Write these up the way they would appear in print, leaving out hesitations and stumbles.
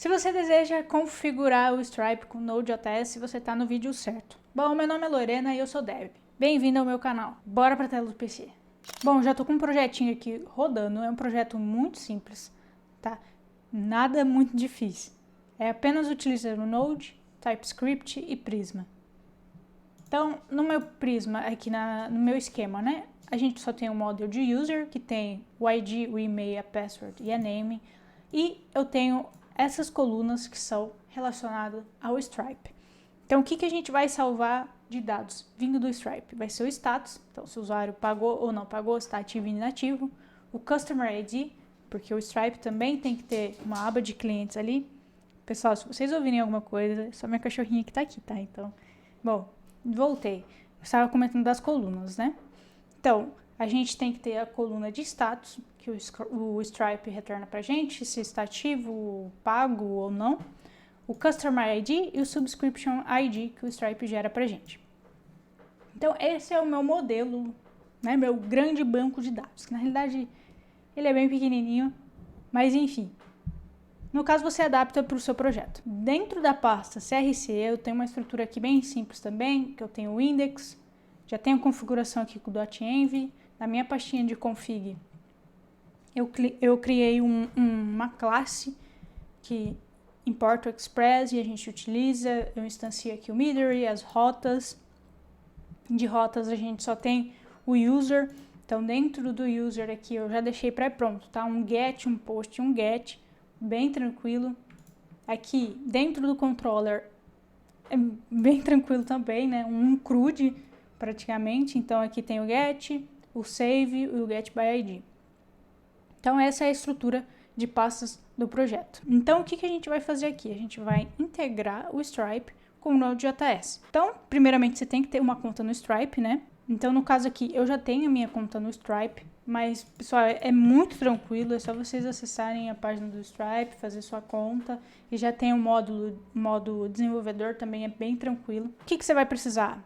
Se você deseja configurar o Stripe com Node.js, você está no vídeo certo. Bom, meu nome é Lorena e eu sou Dev. Bem-vindo ao meu canal. Bora para a tela do PC. Bom, já estou com um projetinho aqui rodando. É um projeto muito simples, tá? Nada muito difícil. É apenas utilizar o Node, TypeScript e Prisma. Então, no meu Prisma, aqui no meu esquema, né? A gente só tem o model de user, que tem o ID, o e-mail, a password e a name. E eu tenho essas colunas que são relacionadas ao Stripe. Então, o que a gente vai salvar de dados vindo do Stripe? Vai ser o status, então se o usuário pagou ou não pagou, está ativo e inativo. O Customer ID, porque o Stripe também tem que ter uma aba de clientes ali. Pessoal, se vocês ouvirem alguma coisa, é só minha cachorrinha que tá aqui, tá? Então, bom, voltei. Eu estava comentando das colunas, né? Então, a gente tem que ter a coluna de status, que o Stripe retorna pra gente, se está ativo, pago ou não. O Customer ID e o Subscription ID, que o Stripe gera pra gente. Então, esse é o meu modelo, né? Meu grande banco de dados. Na realidade, ele é bem pequenininho, mas enfim. No caso, você adapta para o seu projeto. Dentro da pasta CRC, eu tenho uma estrutura aqui bem simples também, que eu tenho o index, já tenho configuração aqui com o .env. Na minha pastinha de config, eu criei uma classe que importa o Express e a gente utiliza. Eu instancio aqui o Midori, as rotas. De rotas a gente só tem o user. Então, dentro do user aqui, eu já deixei pré-pronto, tá? Um get, um post e um get, bem tranquilo. Aqui, dentro do controller, é bem tranquilo também, né? Um CRUD, praticamente. Então, aqui tem o get, o save e o get by ID. Então, essa é a estrutura de pastas do projeto. Então, o que a gente vai fazer aqui? A gente vai integrar o Stripe com o Node.js. Então, primeiramente, você tem que ter uma conta no Stripe, né? Então, no caso aqui, eu já tenho a minha conta no Stripe, mas, pessoal, é muito tranquilo, é só vocês acessarem a página do Stripe, fazer sua conta, e já tem o modo desenvolvedor, também é bem tranquilo. O que você vai precisar?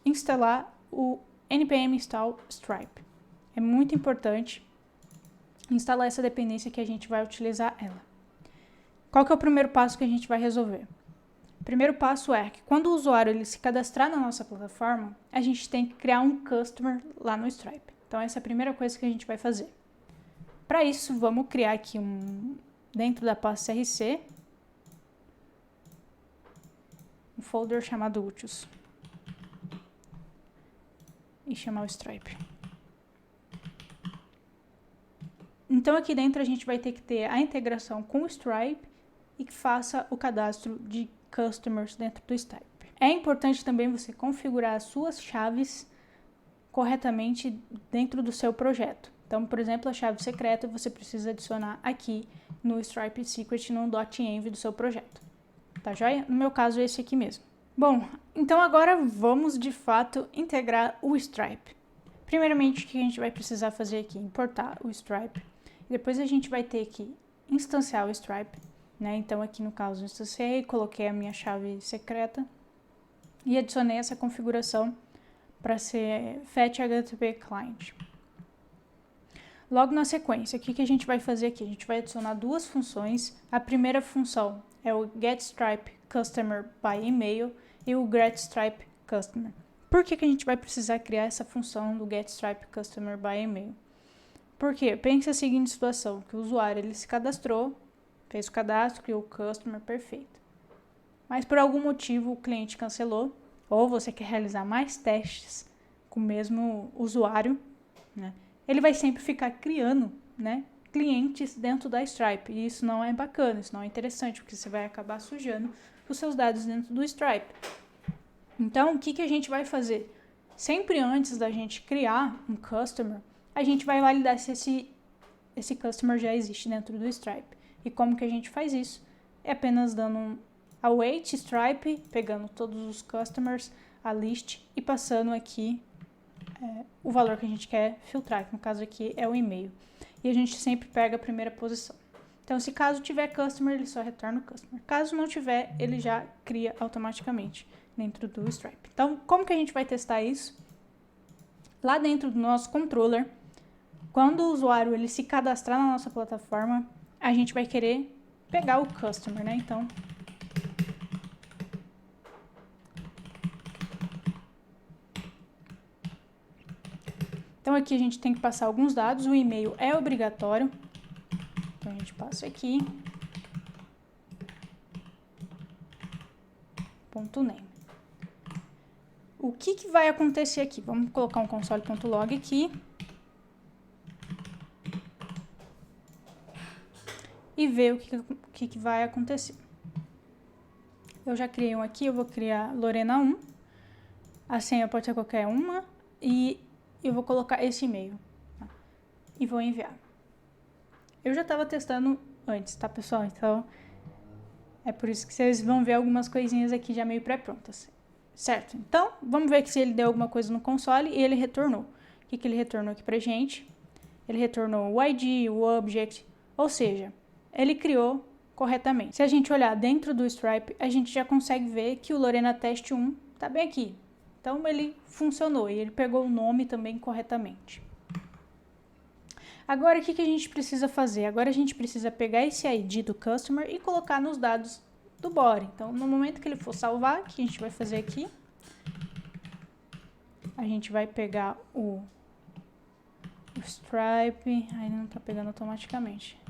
Instalar o npm install Stripe. É muito importante instalar essa dependência que a gente vai utilizar ela. Qual que é o primeiro passo que a gente vai resolver? O primeiro passo é que quando o usuário ele se cadastrar na nossa plataforma, a gente tem que criar um customer lá no Stripe. Então, essa é a primeira coisa que a gente vai fazer. Para isso, vamos criar aqui dentro da pasta CRC, um folder chamado úteis e chamar o Stripe. Então, aqui dentro a gente vai ter que ter a integração com o Stripe e que faça o cadastro de customers dentro do Stripe. É importante também você configurar as suas chaves corretamente dentro do seu projeto. Então, por exemplo, a chave secreta você precisa adicionar aqui no Stripe Secret no .env do seu projeto. Tá joia? No meu caso, esse aqui mesmo. Bom, então agora vamos de fato integrar o Stripe. Primeiramente, o que a gente vai precisar fazer aqui? Importar o Stripe. Depois a gente vai ter que instanciar o Stripe, né? Então aqui no caso eu instanciei, coloquei a minha chave secreta e adicionei essa configuração para ser fetch HTTP client. Logo na sequência, o que a gente vai fazer aqui? A gente vai adicionar duas funções. A primeira função é o getStripe customer by email e o getStripe customer. Por que a gente vai precisar criar essa função do getStripe customer by email? Porque pensa a seguinte situação, que o usuário ele se cadastrou, fez o cadastro, criou o customer, perfeito. Mas por algum motivo o cliente cancelou, ou você quer realizar mais testes com o mesmo usuário, né? Ele vai sempre ficar criando, né, clientes dentro da Stripe. E isso não é bacana, isso não é interessante, porque você vai acabar sujando os seus dados dentro do Stripe. Então, o que a gente vai fazer? Sempre antes da gente criar um customer, a gente vai validar se esse customer já existe dentro do Stripe. E como que a gente faz isso? É apenas dando um await Stripe, pegando todos os customers, a list e passando aqui o valor que a gente quer filtrar, que no caso aqui é o e-mail. E a gente sempre pega a primeira posição. Então, se caso tiver customer, ele só retorna o customer. Caso não tiver, ele já cria automaticamente dentro do Stripe. Então, como que a gente vai testar isso? Lá dentro do nosso controller, quando o usuário ele se cadastrar na nossa plataforma, a gente vai querer pegar o customer, né? Então aqui a gente tem que passar alguns dados, o e-mail é obrigatório. Então a gente passa aqui. .name. O que vai acontecer aqui? Vamos colocar um console.log aqui. E ver o que vai acontecer. Eu já criei um aqui, eu vou criar Lorena 1. A senha pode ser qualquer uma. E eu vou colocar esse e-mail. Tá? E vou enviar. Eu já estava testando antes, tá, pessoal? Então, é por isso que vocês vão ver algumas coisinhas aqui já meio pré-prontas. Certo? Então, vamos ver se ele deu alguma coisa no console e ele retornou. O que ele retornou aqui pra gente? Ele retornou o ID, o object, ou seja, ele criou corretamente. Se a gente olhar dentro do Stripe, a gente já consegue ver que o Lorena Test 1 tá bem aqui. Então, ele funcionou e ele pegou o nome também corretamente. Agora, o que a gente precisa fazer? Agora, a gente precisa pegar esse ID do customer e colocar nos dados do body. Então, no momento que ele for salvar, o que a gente vai fazer aqui? A gente vai pegar o Stripe. Aí ele não tá pegando automaticamente.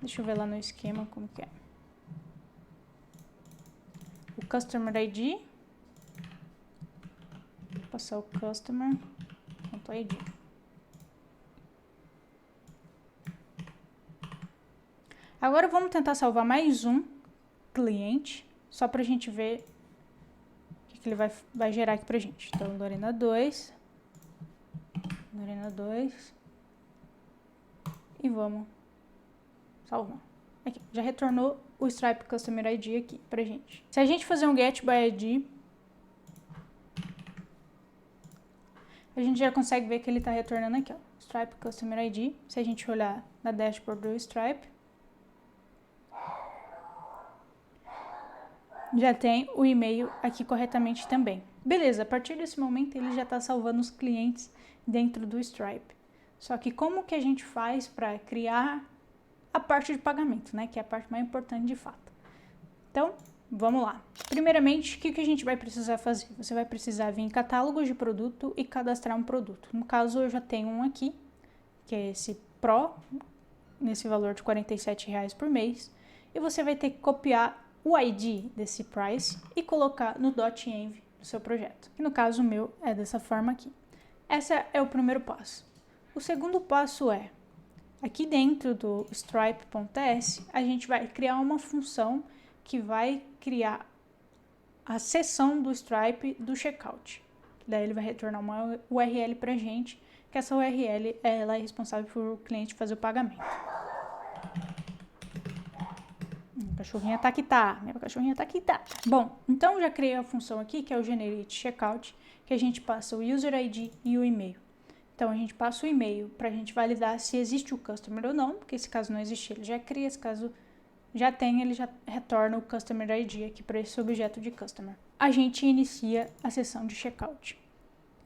Deixa eu ver lá no esquema como que é. O Customer ID. Vou passar o Customer.id. Agora vamos tentar salvar mais um cliente, só pra gente ver o que ele vai gerar aqui pra gente. Então, Lorena 2. E vamos salvar. Aqui, já retornou o Stripe Customer ID aqui pra gente. Se a gente fazer um get by ID, a gente já consegue ver que ele tá retornando aqui, ó, Stripe Customer ID. Se a gente olhar na dashboard do Stripe, já tem o e-mail aqui corretamente também. Beleza, a partir desse momento ele já está salvando os clientes dentro do Stripe. Só que como que a gente faz para criar a parte de pagamento, né? Que é a parte mais importante de fato. Então, vamos lá. Primeiramente, o que a gente vai precisar fazer? Você vai precisar vir em catálogos de produto e cadastrar um produto. No caso, eu já tenho um aqui, que é esse Pro, nesse valor de R$ 47,00 por mês. E você vai ter que copiar o ID desse price e colocar no .env do seu projeto. Que no caso o meu é dessa forma aqui. Esse é o primeiro passo. O segundo passo é, aqui dentro do stripe.ts, a gente vai criar uma função que vai criar a seção do Stripe do checkout. Daí ele vai retornar uma URL pra gente, que essa URL ela é responsável por o cliente fazer o pagamento. Minha cachorrinha tá que tá. Bom, então já criei a função aqui, que é o generate checkout, que a gente passa o user ID e o e-mail. Então a gente passa o e-mail para a gente validar se existe o customer ou não, porque se caso não existir, ele já cria, se caso já tem, ele já retorna o customer ID aqui para esse objeto de customer. A gente inicia a sessão de checkout.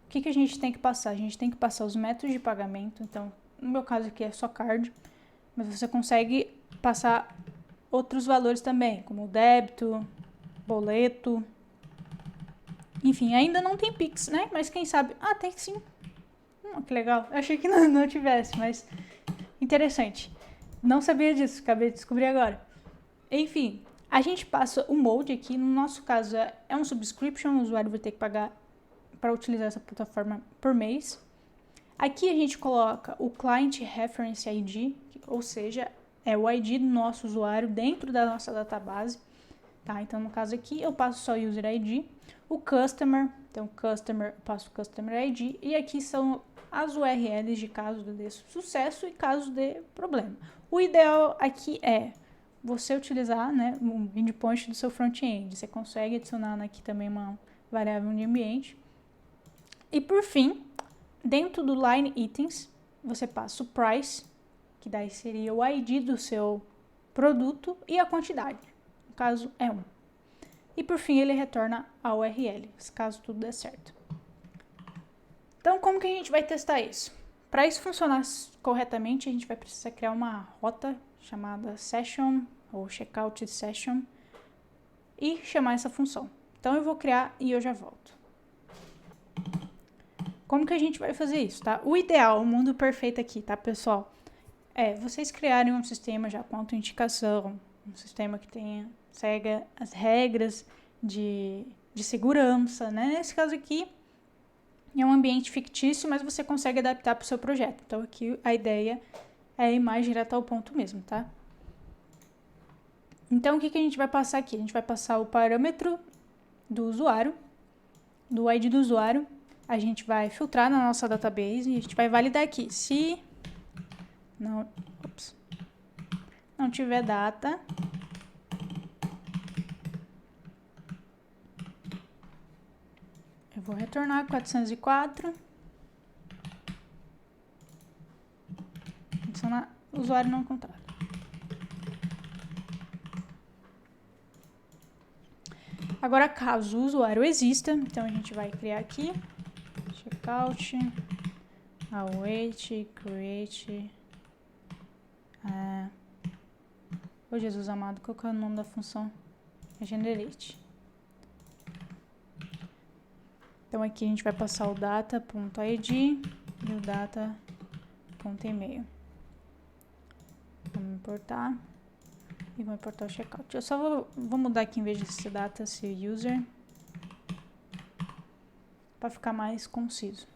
O que a gente tem que passar? A gente tem que passar os métodos de pagamento. Então, no meu caso aqui é só card, mas você consegue passar outros valores também, como débito, boleto, enfim, ainda não tem Pix, né? Mas quem sabe... Ah, tem sim. Que legal. Eu achei que não tivesse, mas interessante. Não sabia disso, acabei de descobrir agora. Enfim, a gente passa o mode aqui, no nosso caso é um subscription, o usuário vai ter que pagar para utilizar essa plataforma por mês. Aqui a gente coloca o Client Reference ID, ou seja, é o ID do nosso usuário dentro da nossa database, tá? Então, no caso aqui, eu passo só o User ID, o Customer, então Customer, eu passo o Customer ID, e aqui são as URLs de caso dê sucesso e caso dê problema. O ideal aqui é você utilizar, né, um endpoint do seu front-end. Você consegue adicionar aqui também uma variável de ambiente. E por fim, dentro do Line Items, você passa o Price, que daí seria o ID do seu produto e a quantidade. No caso, é 1. E por fim, ele retorna a URL, caso tudo dê certo. Então, como que a gente vai testar isso? Para isso funcionar corretamente, a gente vai precisar criar uma rota chamada Session ou checkout session, e chamar essa função. Então eu vou criar e eu já volto. Como que a gente vai fazer isso, tá? O ideal, o mundo perfeito aqui, tá, pessoal? É vocês criarem um sistema já com autenticação, um sistema que segue as regras de segurança, né? Nesse caso aqui, é um ambiente fictício, mas você consegue adaptar para o seu projeto. Então aqui a ideia é ir mais direto ao ponto mesmo, tá? Então o que a gente vai passar aqui? A gente vai passar o parâmetro do usuário, do ID do usuário. A gente vai filtrar na nossa database e a gente vai validar aqui. Se não tiver data, eu vou retornar 404. Adicionar usuário não encontrado. Agora, caso o usuário exista, então a gente vai criar aqui checkout, await, create. Ô Jesus amado, qual que é o nome da função? Generate. Então aqui a gente vai passar o data.id e o data.email. Vamos importar. E vou importar o checkout. Eu só vou mudar aqui em vez de ser data, ser user. Para ficar mais conciso.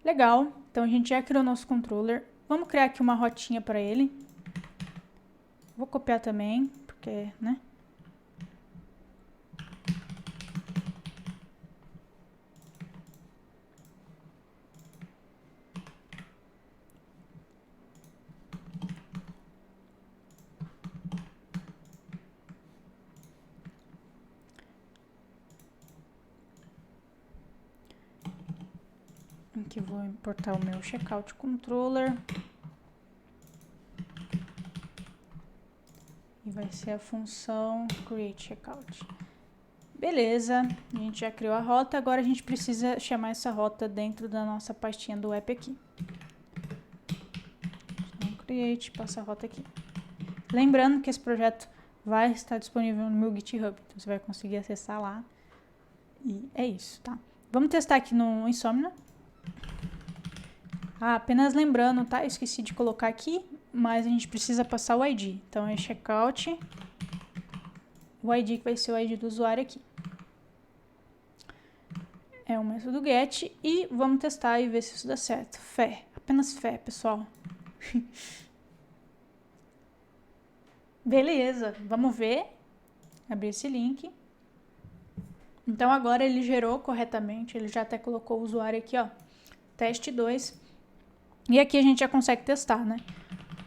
Legal. Então a gente já criou nosso controller. Vamos criar aqui uma rotinha para ele. Vou copiar também, porque, né? Aqui vou importar o meu checkout controller. E vai ser a função create checkout. Beleza, a gente já criou a rota, agora a gente precisa chamar essa rota dentro da nossa pastinha do app aqui. Então, create, passa a rota aqui. Lembrando que esse projeto vai estar disponível no meu GitHub, então você vai conseguir acessar lá. E é isso, tá? Vamos testar aqui no Insomnia. Apenas lembrando, tá? Eu esqueci de colocar aqui, mas a gente precisa passar o ID. Então é checkout, o ID que vai ser o ID do usuário aqui. É o método get e vamos testar e ver se isso dá certo. Fé, apenas fé, pessoal. Beleza, vamos ver. Abrir esse link. Então agora ele gerou corretamente, ele já até colocou o usuário aqui, ó. Teste 2. E aqui a gente já consegue testar, né?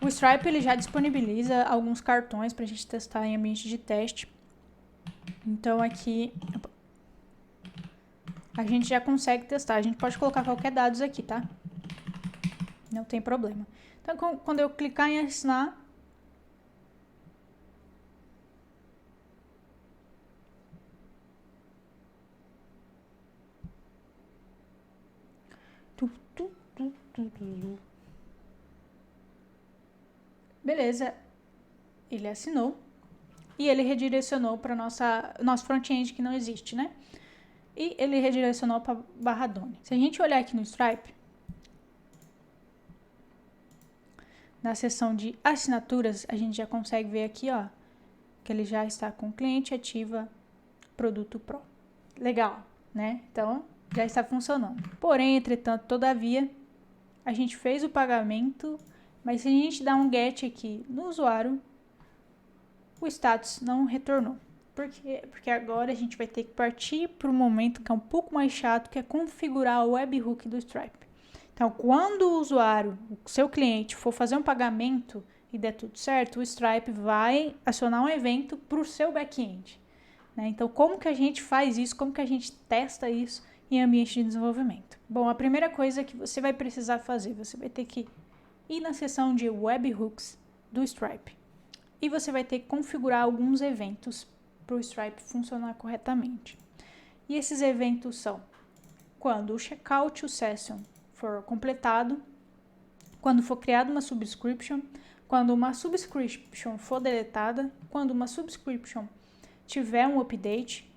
O Stripe ele já disponibiliza alguns cartões pra gente testar em ambiente de teste. Então aqui a gente já consegue testar. A gente pode colocar qualquer dados aqui, tá? Não tem problema. Então quando eu clicar em assinar, beleza, ele assinou e ele redirecionou para nosso front-end que não existe, né? E ele redirecionou para /Done. Se a gente olhar aqui no Stripe, na seção de assinaturas, a gente já consegue ver aqui, ó, que ele já está com cliente ativa produto Pro. Legal, né? Então, já está funcionando. Porém, entretanto, todavia, a gente fez o pagamento, mas se a gente dá um get aqui no usuário, o status não retornou. Por quê? Porque agora a gente vai ter que partir para um momento que é um pouco mais chato, que é configurar o webhook do Stripe. Então, quando o usuário, o seu cliente, for fazer um pagamento e der tudo certo, o Stripe vai acionar um evento para o seu back-end. Né? Então, como que a gente faz isso? Como que a gente testa isso em ambiente de desenvolvimento? Bom, a primeira coisa que você vai precisar fazer, você vai ter que ir na seção de webhooks do Stripe. E você vai ter que configurar alguns eventos para o Stripe funcionar corretamente. E esses eventos são quando o checkout, o session, for completado, quando for criada uma subscription, quando uma subscription for deletada, quando uma subscription tiver um update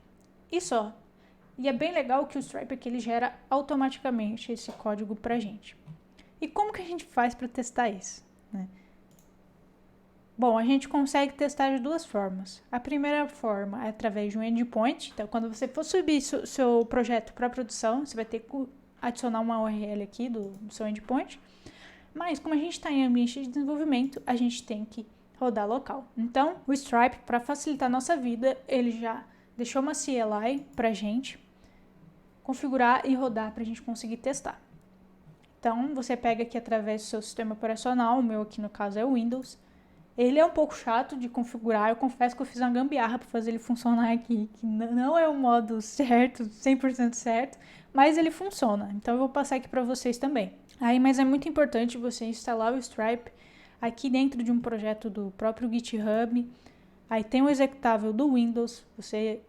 e só. E é bem legal que o Stripe aqui ele gera automaticamente esse código pra gente. E como que a gente faz para testar isso, né? Bom, a gente consegue testar de duas formas. A primeira forma é através de um endpoint. Então, quando você for subir seu projeto para produção, você vai ter que adicionar uma URL aqui do seu endpoint. Mas, como a gente está em ambiente de desenvolvimento, a gente tem que rodar local. Então, o Stripe, para facilitar a nossa vida, ele já deixou uma CLI para a gente configurar e rodar para a gente conseguir testar. Então, você pega aqui através do seu sistema operacional, o meu aqui no caso é o Windows. Ele é um pouco chato de configurar, eu confesso que eu fiz uma gambiarra para fazer ele funcionar aqui, que não é o modo certo, 100% certo, mas ele funciona, então eu vou passar aqui para vocês também. Mas é muito importante você instalar o Stripe aqui dentro de um projeto do próprio GitHub, aí tem o executável do Windows, você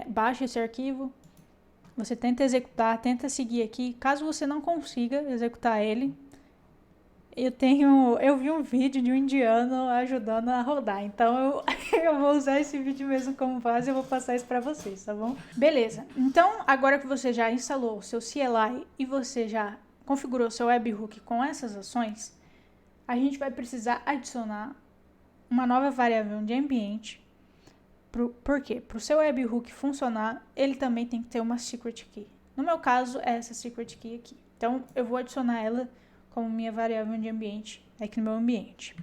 baixa esse arquivo, você tenta executar, tenta seguir aqui, caso você não consiga executar ele, eu vi um vídeo de um indiano ajudando a rodar, então eu vou usar esse vídeo mesmo como base e eu vou passar isso para vocês, tá bom? Beleza, então agora que você já instalou o seu CLI e você já configurou seu webhook com essas ações, a gente vai precisar adicionar uma nova variável de ambiente. Por quê? Para o seu webhook funcionar, ele também tem que ter uma secret key. No meu caso, é essa secret key aqui. Então, eu vou adicionar ela como minha variável de ambiente aqui no meu ambiente.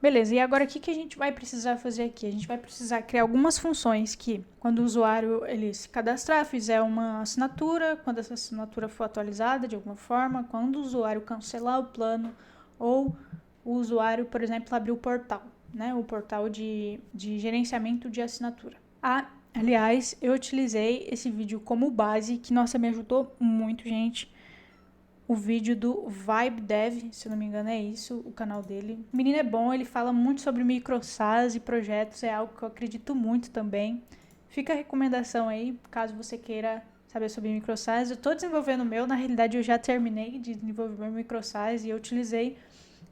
Beleza, e agora o que a gente vai precisar fazer aqui? A gente vai precisar criar algumas funções que, quando o usuário ele se cadastrar, fizer uma assinatura, quando essa assinatura for atualizada de alguma forma, quando o usuário cancelar o plano ou o usuário, por exemplo, abrir o portal, né? O portal de gerenciamento de assinatura. Aliás, eu utilizei esse vídeo como base, que, nossa, me ajudou muito, gente. O vídeo do Vibe Dev, se eu não me engano é isso, o canal dele. O menino é bom, ele fala muito sobre micro SaaS e projetos, é algo que eu acredito muito também. Fica a recomendação aí, caso você queira saber sobre micro SaaS. Eu estou desenvolvendo o meu, na realidade eu já terminei de desenvolver meu micro SaaS e eu utilizei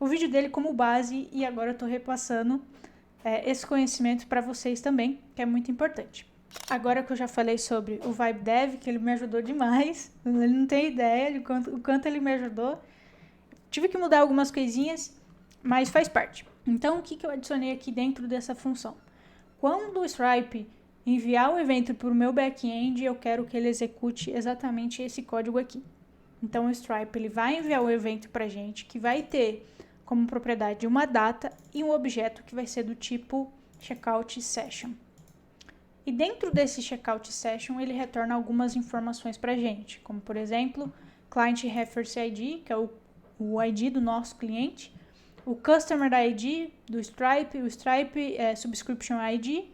o vídeo dele como base e agora eu estou repassando esse conhecimento para vocês também, que é muito importante. Agora que eu já falei sobre o Vibe Dev, que ele me ajudou demais, ele não tem ideia de o quanto ele me ajudou. Tive que mudar algumas coisinhas, mas faz parte. Então, o que eu adicionei aqui dentro dessa função? Quando o Stripe enviar o evento para o meu back-end, eu quero que ele execute exatamente esse código aqui. Então, o Stripe ele vai enviar o evento para a gente, que vai ter como propriedade uma data e um objeto que vai ser do tipo checkout session. E dentro desse checkout session, ele retorna algumas informações para a gente, como, por exemplo, Client Reference ID, que é o ID do nosso cliente, o Customer ID do Stripe, o Stripe Subscription ID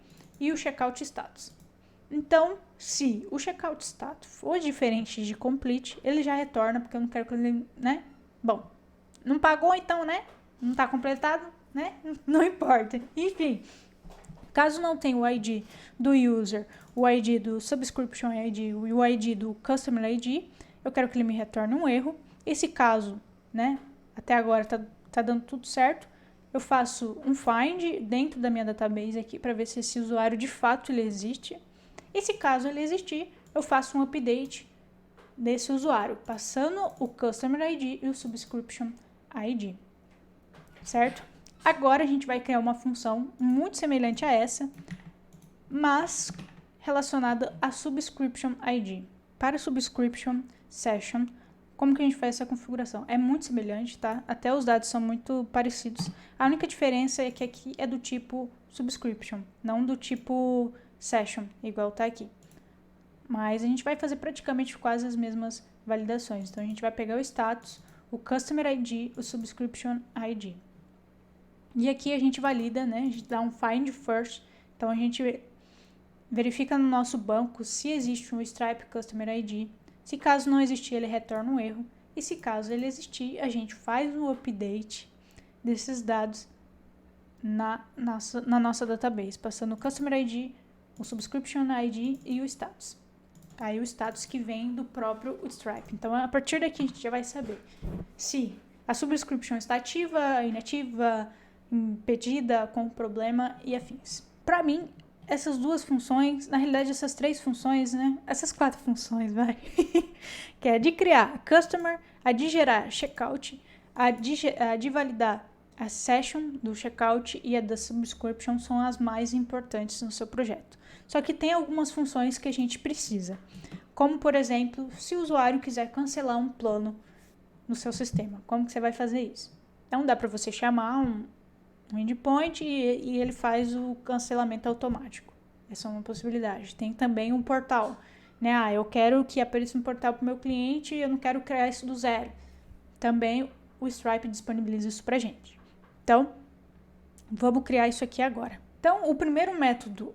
e o Checkout Status. Então, se o Checkout Status for diferente de Complete, ele já retorna, porque eu não quero que ele, né? Bom, não pagou então, né? Não está completado, né? Não importa. Enfim. Caso não tenha o ID do user, o ID do Subscription ID e o ID do Customer ID, eu quero que ele me retorne um erro. Esse caso, né, até agora tá dando tudo certo, eu faço um find dentro da minha database aqui para ver se esse usuário de fato ele existe. E se caso ele existir, eu faço um update desse usuário, passando o Customer ID e o Subscription ID, certo? Agora a gente vai criar uma função muito semelhante a essa, mas relacionada a Subscription ID. Para Subscription Session, como que a gente faz essa configuração? É muito semelhante, tá? Até os dados são muito parecidos. A única diferença é que aqui é do tipo Subscription, não do tipo Session, igual tá aqui. Mas a gente vai fazer praticamente quase as mesmas validações. Então a gente vai pegar o status, o Customer ID, o Subscription ID. E aqui a gente valida, né? A gente dá um find first. Então a gente verifica no nosso banco se existe um Stripe Customer ID. Se caso não existir, ele retorna um erro. E se caso ele existir, a gente faz um update desses dados na nossa database, passando o Customer ID, o Subscription ID e o status. Aí o status que vem do próprio Stripe. Então, a partir daqui a gente já vai saber se a subscription está ativa, inativa, impedida, com problema e afins. Para mim, essas duas funções, na realidade essas três funções, né? Essas 4 funções, vai. Que é a de criar customer, a de gerar checkout, a de validar a session do checkout e a da subscription são as mais importantes no seu projeto. Só que tem algumas funções que a gente precisa. Como, por exemplo, se o usuário quiser cancelar um plano no seu sistema, como que você vai fazer isso? Então, dá para você chamar um endpoint e ele faz o cancelamento automático. Essa é uma possibilidade. Tem também um portal, né? Eu quero que apareça um portal para o meu cliente e eu não quero criar isso do zero. Também o Stripe disponibiliza isso para gente. Então, vamos criar isso aqui agora. Então, o primeiro método,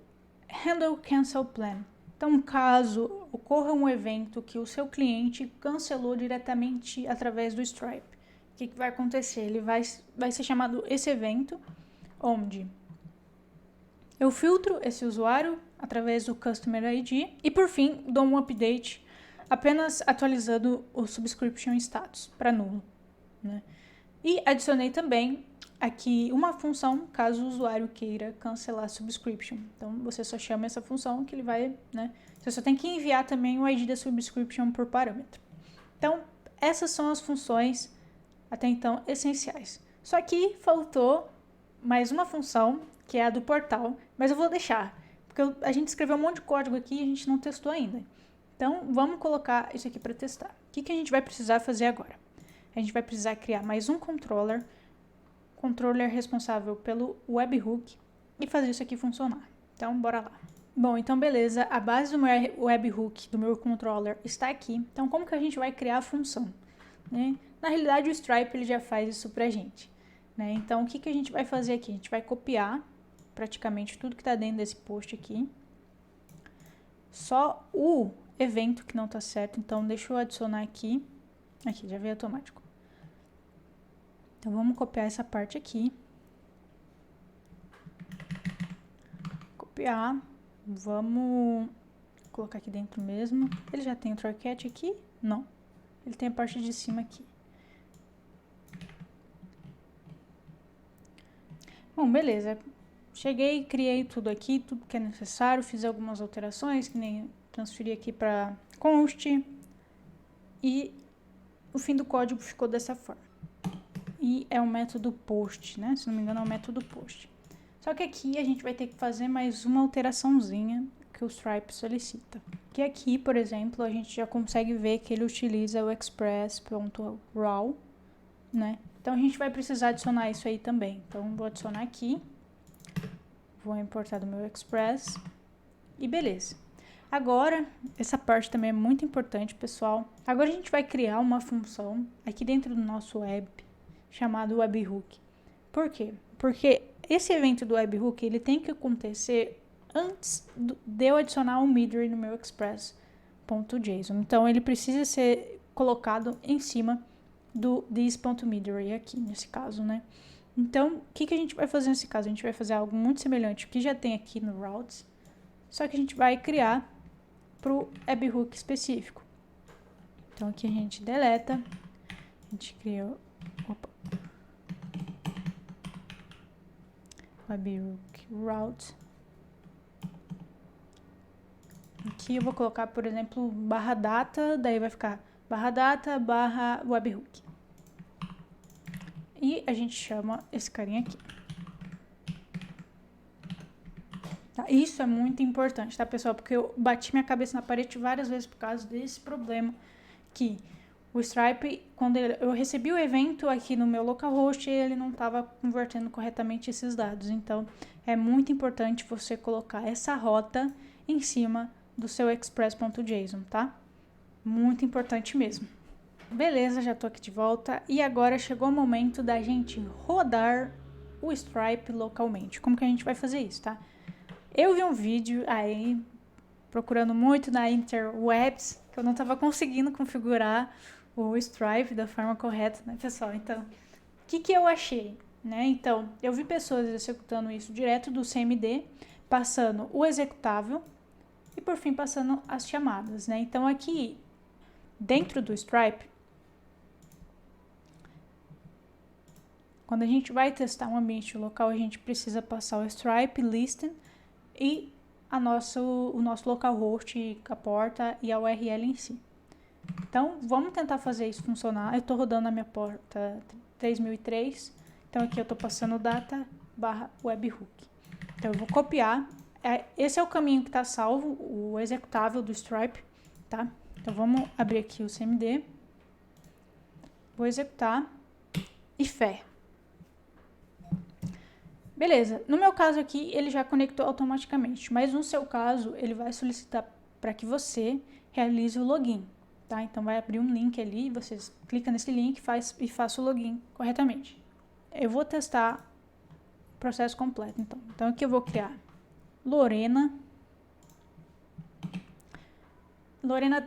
Handle Cancel Plan. Então, caso ocorra um evento que o seu cliente cancelou diretamente através do Stripe, o que vai acontecer? Ele vai ser chamado esse evento, onde eu filtro esse usuário através do Customer ID e, por fim, dou um update apenas atualizando o Subscription Status para nulo, né? E adicionei também aqui uma função caso o usuário queira cancelar a subscription. Então, você só chama essa função que ele vai, né? Você só tem que enviar também o ID da subscription por parâmetro. Então, essas são as funções até então essenciais. Só que faltou mais uma função, que é a do portal, mas eu vou deixar, porque a gente escreveu um monte de código aqui e a gente não testou ainda. Então, vamos colocar isso aqui para testar. O que a gente vai precisar fazer agora? A gente vai precisar criar mais um controller responsável pelo webhook e fazer isso aqui funcionar. Então, bora lá. Bom, então beleza, a base do meu webhook, do meu controller, está aqui. Então, como que a gente vai criar a função, né? Na realidade, o Stripe ele já faz isso pra gente, né? Então, o que a gente vai fazer aqui? A gente vai copiar praticamente tudo que está dentro desse post aqui. Só o evento que não está certo, então deixa eu adicionar aqui. Aqui, já veio automático. Então, vamos copiar essa parte aqui. Copiar. Vamos colocar aqui dentro mesmo. Ele já tem o try-catch aqui? Não. Ele tem a parte de cima aqui. Bom, beleza. Cheguei, criei tudo aqui, tudo que é necessário. Fiz algumas alterações, que nem transferi aqui para const. E o fim do código ficou dessa forma. E é o método post, né? Se não me engano, é o método post. Só que aqui a gente vai ter que fazer mais uma alteraçãozinha que o Stripe solicita. Que aqui, por exemplo, a gente já consegue ver que ele utiliza o express.raw, né? Então, a gente vai precisar adicionar isso aí também. Então, vou adicionar aqui. Vou importar do meu express. E beleza. Agora, essa parte também é muito importante, pessoal. Agora, a gente vai criar uma função aqui dentro do nosso web, chamado webhook. Por quê? Porque esse evento do webhook, ele tem que acontecer antes de eu adicionar o Midori no meu express.json. Então, ele precisa ser colocado em cima do this.midori aqui, nesse caso, né? Então, o que a gente vai fazer nesse caso? A gente vai fazer algo muito semelhante ao que já tem aqui no routes, só que a gente vai criar para o webhook específico. Então, aqui a gente deleta, a gente cria webhook route. Aqui eu vou colocar, por exemplo, barra data, daí vai ficar barra data, barra webhook. E a gente chama esse carinha aqui. Tá? Isso é muito importante, tá, pessoal? Porque eu bati minha cabeça na parede várias vezes por causa desse problema. Que o Stripe, quando eu recebi o evento aqui no meu localhost, ele não estava convertendo corretamente esses dados. Então, é muito importante você colocar essa rota em cima do seu express.json, tá? Muito importante mesmo. Beleza, já tô aqui de volta e agora chegou o momento da gente rodar o Stripe localmente. Como que a gente vai fazer isso, tá? Eu vi um vídeo aí, procurando muito na interwebs, que eu não tava conseguindo configurar o Stripe da forma correta, né, pessoal? Então, o que eu achei, né? Então, eu vi pessoas executando isso direto do CMD, passando o executável e, por fim, passando as chamadas, né? Então, aqui, dentro do Stripe, quando a gente vai testar um ambiente local, a gente precisa passar o Stripe, Listen e o nosso localhost, a porta e a URL em si. Então, vamos tentar fazer isso funcionar. Eu estou rodando a minha porta 3003, então aqui eu estou passando data/webhook. Então, eu vou copiar. Esse é o caminho que está salvo, o executável do Stripe, tá? Então, vamos abrir aqui o CMD. Vou executar e fé. Beleza, no meu caso aqui, ele já conectou automaticamente, mas no seu caso, ele vai solicitar para que você realize o login, tá? Então, vai abrir um link ali, você clica nesse link e faça o login corretamente. Eu vou testar o processo completo, então. Então, aqui eu vou criar Lorena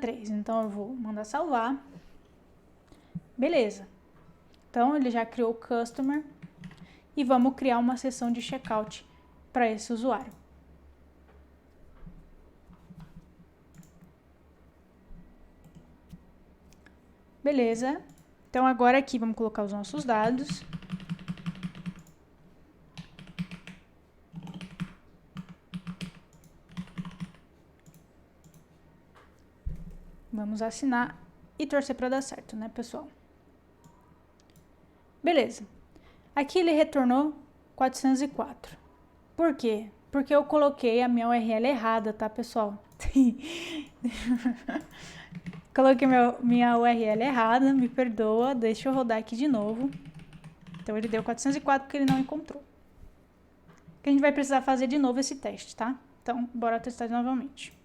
3, então eu vou mandar salvar. Beleza, então ele já criou o customer e vamos criar uma seção de checkout para esse usuário. Beleza, então agora aqui vamos colocar os nossos dados. Vamos assinar e torcer para dar certo, né, pessoal? Beleza. Aqui ele retornou 404. Por quê? Porque eu coloquei a minha URL errada, tá, pessoal? Coloquei minha URL errada, me perdoa, deixa eu rodar aqui de novo. Então, ele deu 404 porque ele não encontrou. Que a gente vai precisar fazer de novo esse teste, tá? Então, bora testar novamente.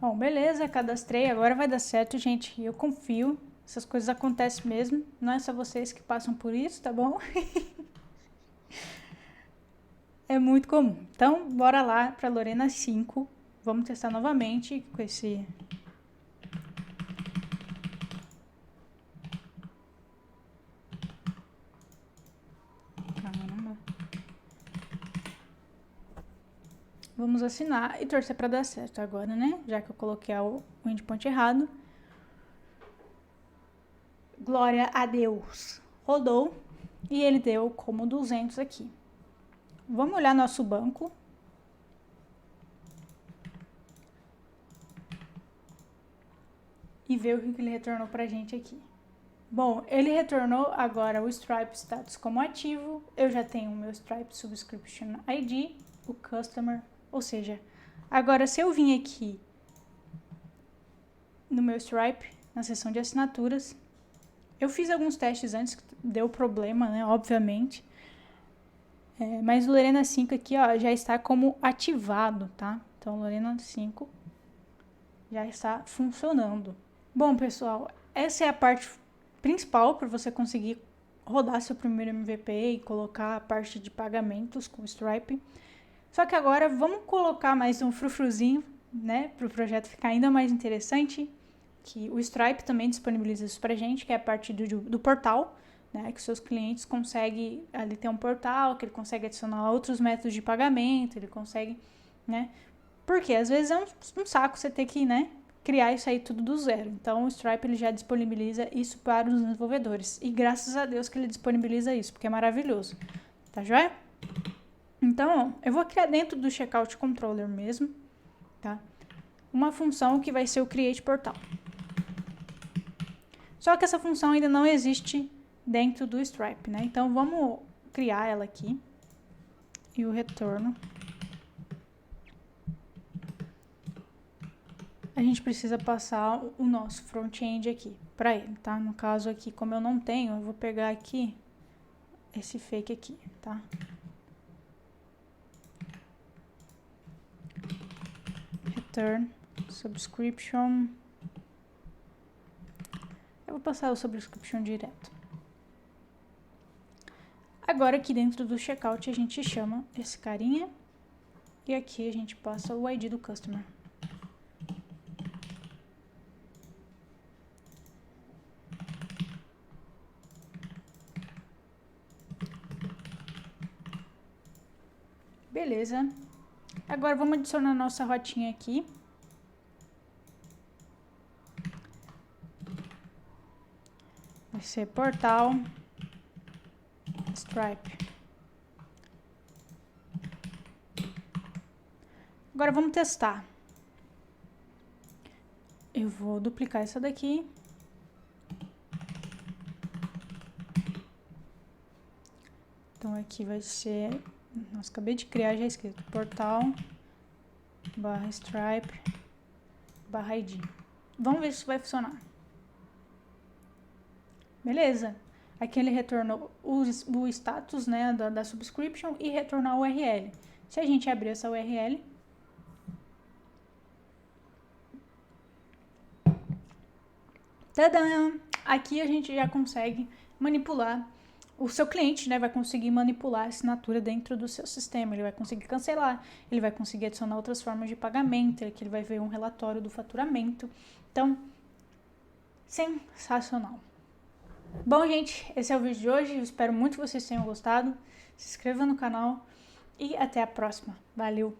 Bom, beleza, cadastrei, agora vai dar certo, gente, eu confio. Essas coisas acontecem mesmo, não é só vocês que passam por isso, tá bom? É muito comum. Então, bora lá para Lorena 5. Vamos testar novamente com esse... Caramba. Vamos assinar e torcer para dar certo agora, né? Já que eu coloquei o endpoint errado. Glória a Deus. Rodou e ele deu como 200 aqui. Vamos olhar nosso banco. E ver o que ele retornou pra gente aqui. Bom, ele retornou agora o Stripe status como ativo. Eu já tenho o meu Stripe Subscription ID, o Customer. Ou seja, agora se eu vim aqui no meu Stripe, na seção de assinaturas, eu fiz alguns testes antes, que deu problema, né, obviamente. Mas o Lorena 5 aqui, ó, já está como ativado, tá? Então, o Lorena 5 já está funcionando. Bom, pessoal, essa é a parte principal para você conseguir rodar seu primeiro MVP e colocar a parte de pagamentos com o Stripe. Só que agora vamos colocar mais um frufruzinho, né, para o projeto ficar ainda mais interessante, que o Stripe também disponibiliza isso pra gente, que é a parte do portal, né, que seus clientes conseguem ali ter um portal, que ele consegue adicionar outros métodos de pagamento, ele consegue, né, porque às vezes é um saco você ter que, né, criar isso aí tudo do zero. Então, o Stripe ele já disponibiliza isso para os desenvolvedores. E graças a Deus que ele disponibiliza isso, porque é maravilhoso. Tá joia? Então, eu vou criar dentro do Checkout Controller mesmo, tá? Uma função que vai ser o Create Portal. Só que essa função ainda não existe dentro do Stripe, né? Então, vamos criar ela aqui. E o retorno. A gente precisa passar o nosso front-end aqui para ele, tá? No caso aqui, como eu não tenho, eu vou pegar aqui esse fake aqui, tá? Return subscription. Eu vou passar o subscription direto. Agora aqui dentro do checkout a gente chama esse carinha e aqui a gente passa o ID do customer. Beleza. Agora vamos adicionar nossa rotinha aqui. Vai ser portal Stripe. Agora vamos testar. Eu vou duplicar essa daqui. Então aqui vai ser... Nossa, acabei de criar já escrito portal barra Stripe barra ID. Vamos ver se isso vai funcionar. Beleza. Aqui ele retornou o status, né, da subscription e retornou a URL. Se a gente abrir essa URL, tadã! Aqui a gente já consegue manipular o seu cliente, né? Vai conseguir manipular a assinatura dentro do seu sistema. Ele vai conseguir cancelar, ele vai conseguir adicionar outras formas de pagamento, que ele vai ver um relatório do faturamento. Então, sensacional. Bom, gente, esse é o vídeo de hoje. Eu espero muito que vocês tenham gostado. Se inscreva no canal e até a próxima. Valeu!